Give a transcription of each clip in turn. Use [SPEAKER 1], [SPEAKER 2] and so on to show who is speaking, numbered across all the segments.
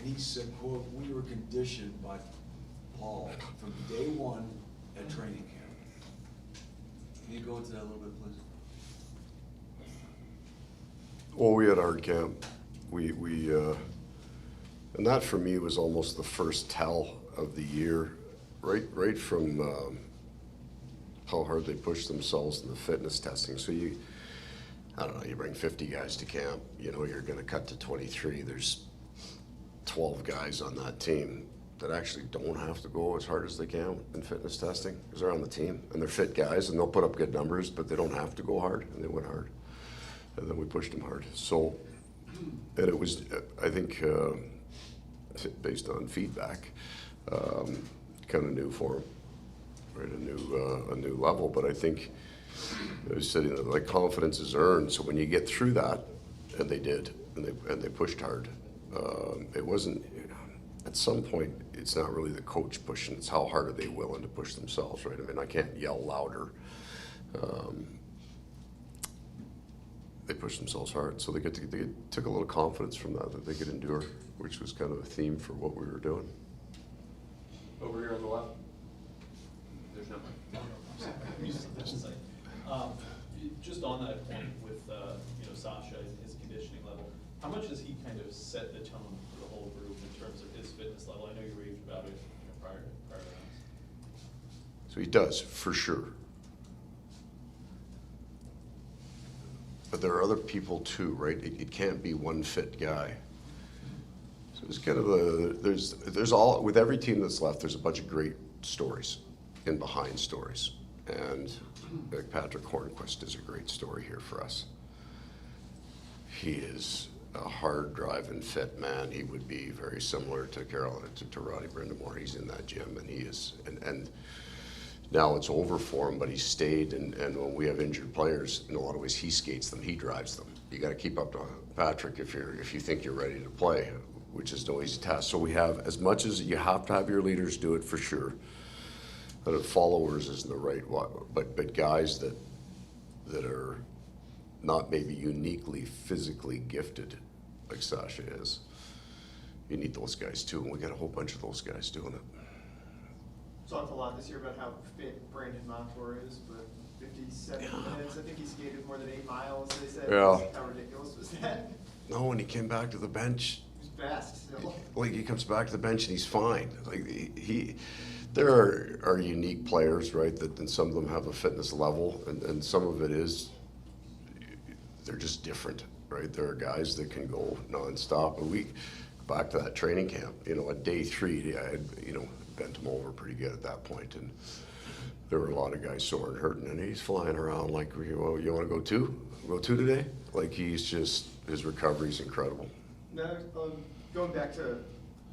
[SPEAKER 1] And he said, quote, "We were conditioned by Paul from day one at training camp." Can you go into that a little bit, please?
[SPEAKER 2] Well, we had hard camp. And that for me was almost the first tell of the year, right from how hard they pushed themselves in the fitness testing. So I don't know, you bring 50 guys to camp, you know you're gonna cut to 23. There's 12 guys on that team that actually don't have to go as hard as they can in fitness testing because they're on the team and they're fit guys and they'll put up good numbers, but they don't have to go hard, and they went hard. And then we pushed them hard. So, and it was, I think, based on feedback, kind of new for them, right? A new level. But I think I was saying that like confidence is earned. So when you get through that, and they did, and they pushed hard. It wasn't. At some point, it's not really the coach pushing; it's how hard are they willing to push themselves, right? I mean, I can't yell louder. They pushed themselves hard, so they took a little confidence from that they could endure, which was kind of a theme for what we were doing.
[SPEAKER 3] Over here on the left. There's no.
[SPEAKER 4] Just on that point with Sasha and his conditioning level, how much does he kind of set the tone for the whole group in terms of his fitness level? I know you raved about it prior to rounds.
[SPEAKER 2] So he does, for sure. But there are other people too, right? It can't be one fit guy. So it's kind of there's all, with every team that's left, there's a bunch of great stories and behind stories. And like Patrick Hornquist is a great story here for us. He is a hard driving fit man. He would be very similar to to Roddy Brindamore. He's in that gym, and he is, and now it's over for him, but he stayed, and when we have injured players, in a lot of ways, he skates them, he drives them. You got to keep up to Patrick if you think you're ready to play, which is no easy task. So we have, as much as you have to have your leaders do it for sure, but followers isn't the right one, but guys that are not maybe uniquely physically gifted like Sasha is, you need those guys too, and we got a whole bunch of those guys doing it.
[SPEAKER 5] Talked a lot this year about how fit Brandon Montour is, but 57 minutes, I think he skated more than 8 miles, they said.
[SPEAKER 2] Yeah.
[SPEAKER 5] How ridiculous was that?
[SPEAKER 2] No, when he came back to the bench,
[SPEAKER 5] He was fast still.
[SPEAKER 2] like he comes back to the bench and he's fine. Like there are unique players, right? And some of them have a fitness level, and some of it is they're just different, right? There are guys that can go nonstop. And we back to that training camp. At day 3, I had bent him over pretty good at that point, and there were a lot of guys sore and hurting, and he's flying around like, well, you want to go 2? Go 2 today? Like his recovery's incredible.
[SPEAKER 5] Now, going back to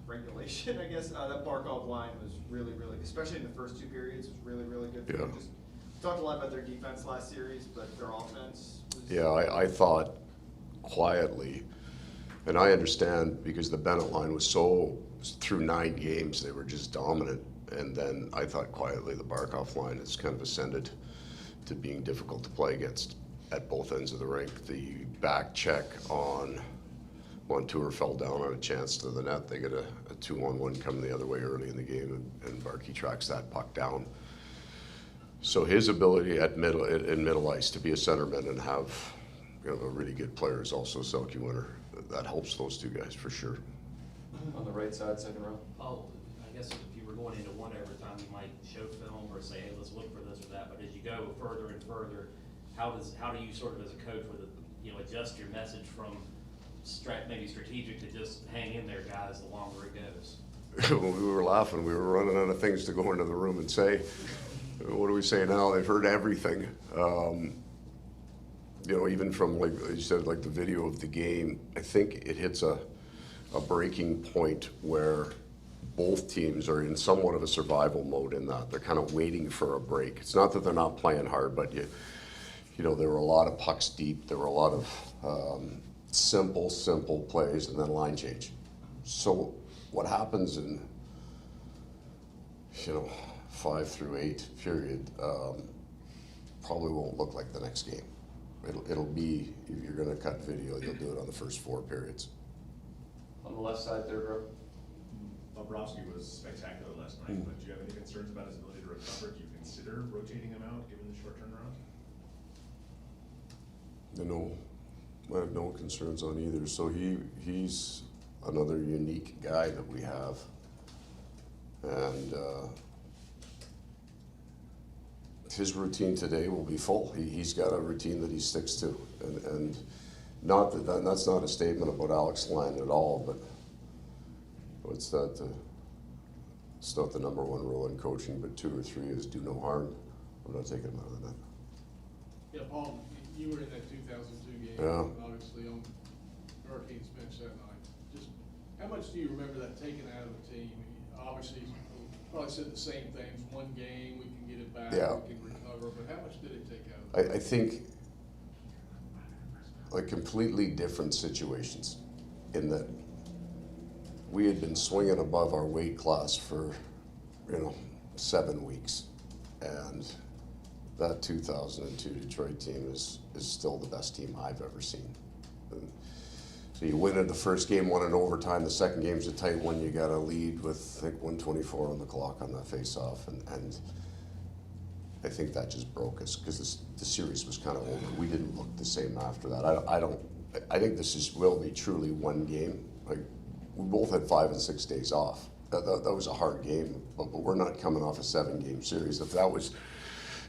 [SPEAKER 5] regulation, I guess, that Barkov line was really, really, especially in the first 2 periods, was really, really good.
[SPEAKER 2] Yeah.
[SPEAKER 5] Just talked a lot about their defense last series, but their offense was...
[SPEAKER 2] Yeah, I thought quietly, and I understand because the Bennett line was through 9 games, they were just dominant. And then I thought quietly the Barkov line has kind of ascended to being difficult to play against at both ends of the rink. The back check on Montour fell down on a chance to the net. They get a 2-on-1 coming the other way early in the game, and Barkey tracks that puck down. So his ability in middle ice to be a centerman and have a really good player is also Selke winner. That helps those 2 guys for sure.
[SPEAKER 3] On the right side, second row.
[SPEAKER 6] Oh, I guess if you were going into one overtime, you might show film or say, hey, let's look for this or that. But as you go further and further, how do you sort of as a coach adjust your message from maybe strategic to just hang in there, guys, the longer it goes?
[SPEAKER 2] When we were laughing, we were running out of things to go into the room and say. What do we say now? They've heard everything. Even from, like you said, like the video of the game, I think it hits a breaking point where both teams are in somewhat of a survival mode in that they're kind of waiting for a break. It's not that they're not playing hard, but there were a lot of pucks deep. There were a lot of simple plays and then line change. So what happens in 5 through 8 period probably won't look like the next game. It'll be, if you're going to cut video, you'll do it on the first 4 periods.
[SPEAKER 3] On the left side, third row.
[SPEAKER 7] Bobrovsky was spectacular last night, but do you have any concerns about his ability to recover? Do you consider rotating him out, given the short turnaround?
[SPEAKER 2] No, I have no concerns on either. So he's another unique guy that we have. And his routine today will be full. He's got a routine that he sticks to. And not that's not a statement about Alex Lyon at all, but it's that it's not the number one rule in coaching, but 2 or 3 is do no harm. I'm not taking him out of the net.
[SPEAKER 8] Yeah, Paul, you were in that 2002 game,
[SPEAKER 2] Yeah.
[SPEAKER 8] obviously on Hurricanes bench that night. Just how much do you remember that taken out of the team? Obviously, you probably said the same things. One game, we can get it back,
[SPEAKER 2] Yeah.
[SPEAKER 8] we can recover, but how much did it take out?
[SPEAKER 2] I think like completely different situations in that we had been swinging above our weight class for, 7 weeks. And that 2002 Detroit team is still the best team I've ever seen. And so you win in the first game, won in overtime. The second game's a tight one. You got a lead with, I think, 1:24 on the clock on that face-off. And I think that just broke us because the series was kind of over. We didn't look the same after that. I think this will be truly one game. Like, we both had 5 and 6 days off. That was a hard game, but we're not coming off a 7-game series. If that was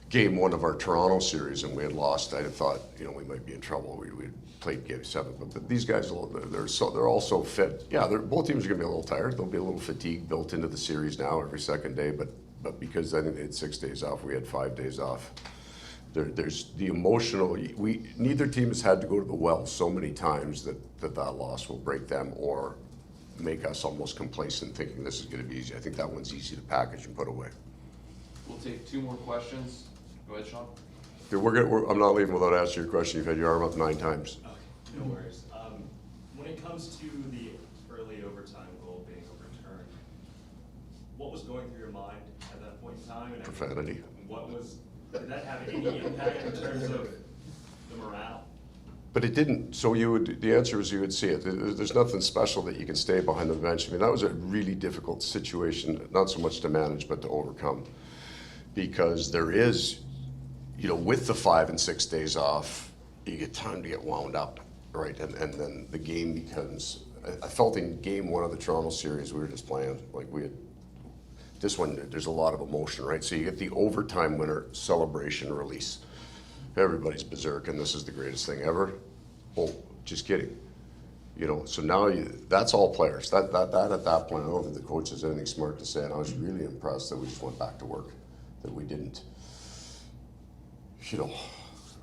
[SPEAKER 2] game 1 of our Toronto series and we had lost, I'd have thought, we might be in trouble. We'd played game 7, but these guys, they're all so fit. Yeah, both teams are going to be a little tired. There'll be a little fatigue built into the series now every second day, but because I think they had 6 days off, we had 5 days off. There's the emotional. Neither team has had to go to the well so many times that loss will break them or make us almost complacent thinking this is going to be easy. I think that one's easy to package and put away.
[SPEAKER 3] We'll take 2 more questions. Go ahead, Sean.
[SPEAKER 2] Okay, I'm not leaving without answering your question. You've had your arm up 9 times.
[SPEAKER 9] Okay, no worries. When it comes to the early overtime goal being overturned, what was going through your mind at that point in time? And
[SPEAKER 2] Profanity.
[SPEAKER 9] Did that have any impact in terms of the morale?
[SPEAKER 2] But it didn't. So the answer is you would see it. There's nothing special that you can stay behind the bench. I mean, that was a really difficult situation, not so much to manage, but to overcome. Because there is, with the 5 and 6 days off, you get time to get wound up, right? And then the game becomes, I felt in game 1 of the Toronto series, we were just playing, like we had, this one, there's a lot of emotion, right? So you get the overtime winner celebration release. Everybody's berserk, and this is the greatest thing ever. Oh, just kidding. So now that's all players. That at that point, I don't think the coach has anything smart to say, and I was really impressed that we just went back to work, that we didn't,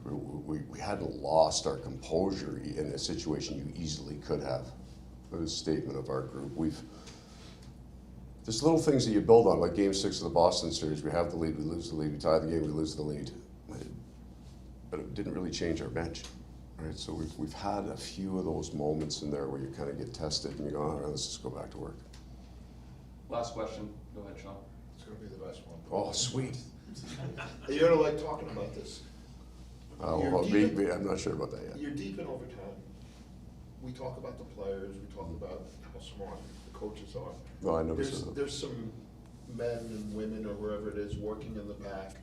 [SPEAKER 2] we hadn't lost our composure in a situation you easily could have. It was a statement of our group. There's little things that you build on, like game 6 of the Boston series. We have the lead, we lose the lead. We tie the game, we lose the lead. But it didn't really change our bench, right? So we've had a few of those moments in there where you kind of get tested and you go, all right, let's just go back to work.
[SPEAKER 3] Last question. Go ahead, Sean.
[SPEAKER 10] It's going to be the best one.
[SPEAKER 2] Oh, sweet.
[SPEAKER 10] You're going to like talking about this.
[SPEAKER 2] I'm not sure about that yet.
[SPEAKER 10] You're deep in overtime. We talk about the players. We talk about how smart the coaches are.
[SPEAKER 2] No, I never said that.
[SPEAKER 10] There's some men and women or whoever it is working in the back,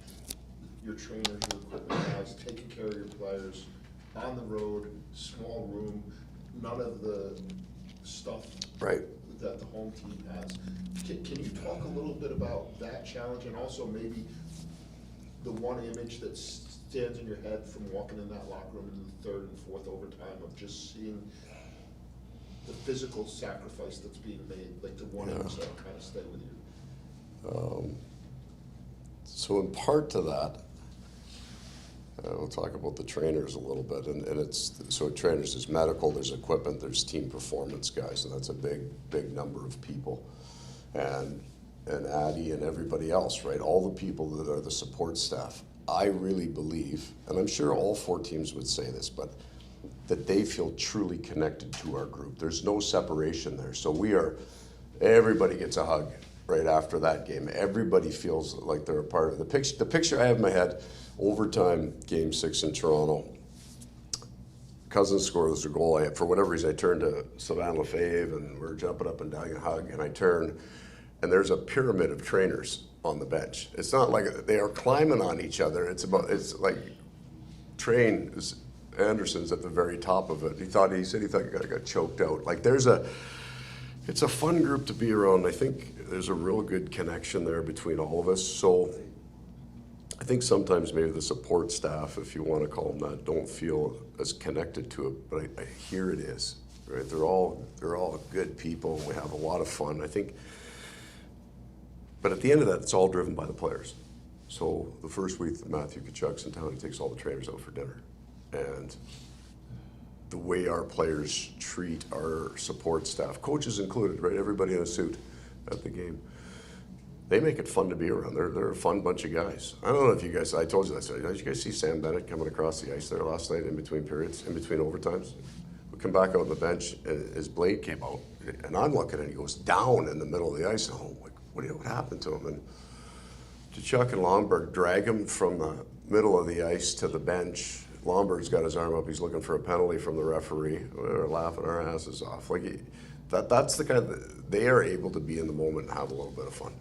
[SPEAKER 10] your trainers, your equipment guys, taking care of your players, on the road, small room, none of the stuff
[SPEAKER 2] Right.
[SPEAKER 10] that the home team has. Can you talk a little bit about that challenge and also maybe the one image that stands in your head from walking in that locker room in the 3rd and 4th overtime of just seeing the physical sacrifice that's being made, like the one image that'll kind of stay with you?
[SPEAKER 2] So in part to that, we'll talk about the trainers a little bit, and so trainers, there's medical, there's equipment, there's team performance guys, and that's a big number of people, and Addie and everybody else, right? All the people that are the support staff. I really believe, and I'm sure all 4 teams would say this, but that they feel truly connected to our group. There's no separation there. So everybody gets a hug right after that game. Everybody feels like they're a part of the picture I have in my head, overtime, game 6 in Toronto. Cousins scores a goal, for whatever reason, I turn to Savannah Lefebvre, and we're jumping up and down and hug, and I turn, and there's a pyramid of trainers on the bench. It's not like they are climbing on each other. It's like Anderson's at the very top of it. He said he thought he got choked out. Like it's a fun group to be around. I think there's a real good connection there between all of us. So I think sometimes maybe the support staff, if you want to call them that, don't feel as connected to it, but I hear it is. Right? They're all good people. We have a lot of fun. I think, but at the end of that, it's all driven by the players. So the first week that Matthew Tkachuk's in town, he takes all the trainers out for dinner, and the way our players treat our support staff, coaches included, right? Everybody in a suit at the game. They make it fun to be around. They're a fun bunch of guys. I don't know if you guys, I told you that. Did you guys see Sam Bennett coming across the ice there last night in between periods, in between overtimes? We come back out on the bench, and his blade came out, and I'm looking, and he goes down in the middle of the ice. And I'm like, what happened to him? And Tkachuk and Lomberg drag him from the middle of the ice to the bench. Lomberg's got his arm up. He's looking for a penalty from the referee. We're laughing our asses off. Like that's the kind of, they are able to be in the moment and have a little bit of fun.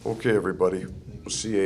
[SPEAKER 2] Okay, everybody. We'll see you.